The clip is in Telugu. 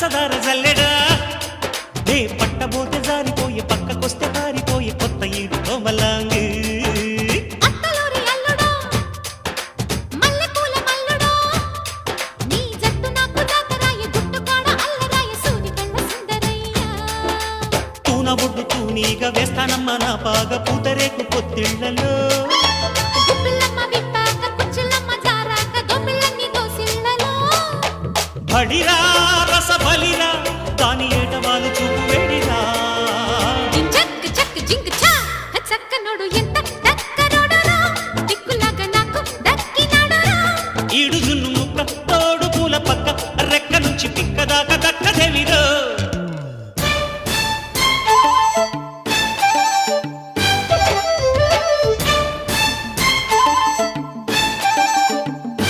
పంచదార జల్లెడా నే పట్టబోతే జారిపోయే పక్కకొస్తే పారిపోయే కొత్త ఈడు కోమలాంగి ఒడ్డు తూనీగా వేస్తానమ్మా నా పాగ పూతరేకు పొత్తిళ్లలో బడిరా